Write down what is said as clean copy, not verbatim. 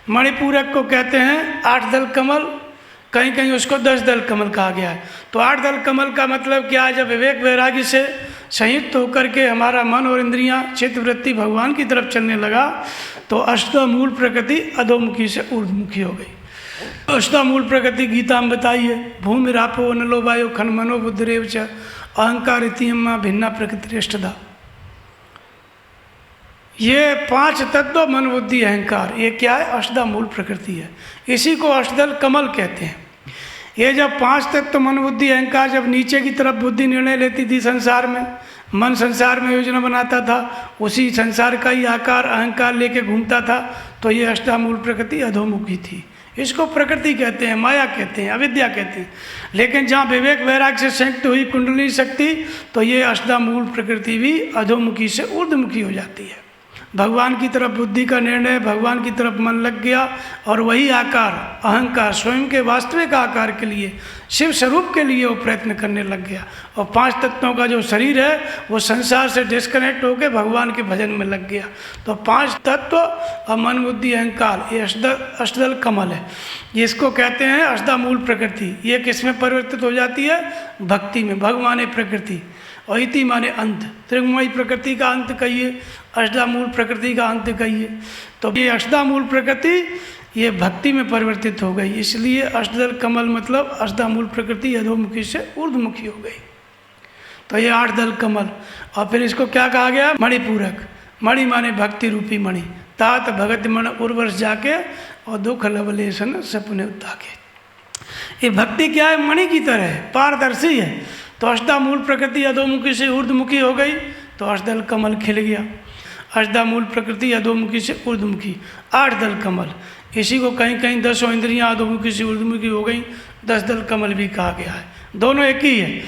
मणिपूरक को कहते हैं 8 दल कमल, कहीं कहीं उसको 10 दल कमल कहा गया है। तो 8 दल कमल का मतलब क्या है? जब विवेक वैराग्य से संयुक्त होकर के हमारा मन और इंद्रियां चित्तवृत्ति भगवान की तरफ चलने लगा तो अष्टधा मूल प्रकृति अधोमुखी से ऊर्ध्वमुखी हो गई। अष्टधा मूल प्रकृति गीता में बताई है, भूमि रापो नलो वायो खन मनो बुद्धिरेव च अहंकार इतिमा भिन्ना प्रकृति अष्टधा। ये 5 तत्व मन बुद्धि अहंकार, ये क्या है? अष्टधा मूल प्रकृति है। इसी को अष्टदल कमल कहते हैं। ये जब 5 तत्व मन बुद्धि अहंकार जब नीचे की तरफ बुद्धि निर्णय लेती थी संसार में, मन संसार में योजना बनाता था, उसी संसार का ही आकार अहंकार लेके घूमता था, तो ये अष्टधा मूल प्रकृति अधोमुखी थी। इसको प्रकृति कहते हैं, माया कहते हैं, अविद्या कहते हैं। लेकिन जहाँ विवेक वैराग्य से संयुक्त हुई कुंडली शक्ति, तो ये अष्टधा मूल प्रकृति भी अधोमुखी से ऊर्ध्वमुखी हो जाती है। भगवान की तरफ बुद्धि का निर्णय, भगवान की तरफ मन लग गया और वही आकार अहंकार स्वयं के वास्तविक आकार के लिए, शिव स्वरूप के लिए वो प्रयत्न करने लग गया। और 5 तत्वों का जो शरीर है वो संसार से डिस्कनेक्ट होकर भगवान के भजन में लग गया। तो 5 तत्व और मन बुद्धि अहंकार, ये अष्टदल कमल है। इसको कहते हैं अष्टधा मूल प्रकृति। ये किस में परिवर्तित हो जाती है? भक्ति में। भगवान प्रकृति और इति माने अंत, त्रिगुणमयी प्रकृति का अंत कहिए, अष्टधा मूल प्रकृति का अंत कहिए। तो ये अष्टधा मूल प्रकृति ये भक्ति में परिवर्तित हो गई, इसलिए अष्टदल कमल मतलब अष्टधा मूल प्रकृति अधोमुखी से ऊर्ध्वमुखी हो गई। तो ये 8 दल कमल। और फिर इसको क्या कहा गया? मणिपूरक। मणि माने भक्ति रूपी मणि, तात भगत मन उर्वश जाके और दुख लवलेशन सपने उताके। ये भक्ति क्या है? मणि की तरह है, पारदर्शी है। तो अष्टधा मूल प्रकृति अधोमुखी से ऊर्ध्वमुखी हो गई तो अष्टदल कमल खिल गया। अष्टधा मूल प्रकृति अधोमुखी से ऊर्ध्वमुखी, 8 दल कमल। इसी को कहीं कहीं 10 इंद्रियां अधोमुखी से ऊर्ध्वमुखी हो गई, 10 दल कमल भी कहा गया है। दोनों एक ही है,